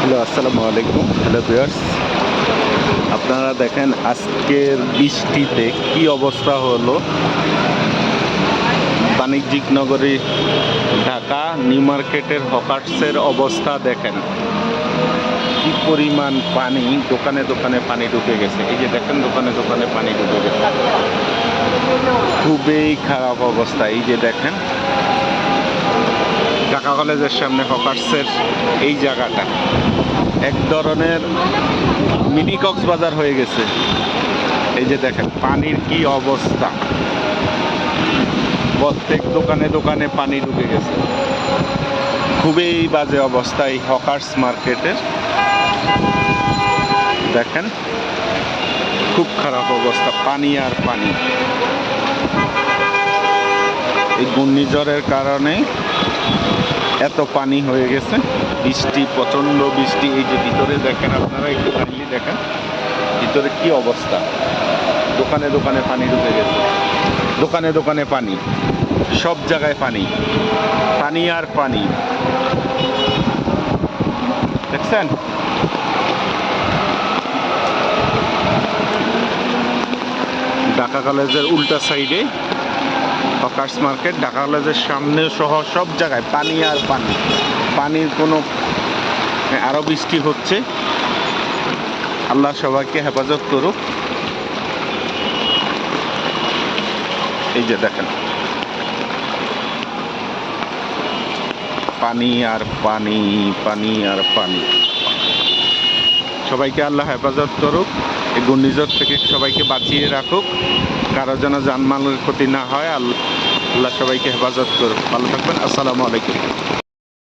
Hello, আসসালামু আলাইকুম। Hello viewers, আপনারা দেখেন আজকের বৃষ্টিতে কি অবস্থা হলো বাণিজ্যিক নগরী ঢাকা নিউ মার্কেটের হকার্সের অবস্থা দেখেন। কি পরিমাণ পানি, দোকানে দোকানে পানি ঢুকে গেছে। এই যে দেখেন দোকানে দোকানে পানি ঢুকে গেছে, খুবই খারাপ অবস্থা। এই যে দেখেন ঢাকা কলেজের সামনে হকার্সের এই জায়গাটা এক ধরনের মিনি কক্সবাজার হয়ে গেছে। এই যে দেখেন পানির কি অবস্থা, প্রত্যেক দোকানে দোকানে পানি ঢুকে গেছে। খুবই বাজে অবস্থা এই হকার্স মার্কেটের। দেখেন খুব খারাপ অবস্থা, পানি আর পানি। এই ঘূর্ণিঝড়ের কারণে এত পানি হয়ে গেছে, বৃষ্টি, প্রচণ্ড বৃষ্টি। এই যে ভিতরে দেখেন, আপনারা একটু কাইন্ডলি দেখেন ভিতরে কি অবস্থা। দোকানে দোকানে পানি ঢুকে গেছে, দোকানে দোকানে পানি, সব জায়গায় পানি, পানি আর পানি। দেখছেন ঢাকা কলেজের উল্টা সাইডে হকার্স মার্কেট, ঢাকা কলেজের সামনে সহ সব জায়গায় পানি আর পানি। পানির কোনো, আরও বৃষ্টি হচ্ছে। আল্লাহ সবাইকে হেফাজত করুক। এই যে দেখেন পানি আর পানি, পানি আর পানি। সবাইকে আল্লাহ হেফাজত করুক, এই ঘূর্ণিঝড় থেকে সবাইকে বাঁচিয়ে রাখুক, কারো যেন জানমালের ক্ষতি না হয়। আল্লাহ সবাইকে হেফাজত করুক। ভালো থাকবেন। আসসালামু আলাইকুম।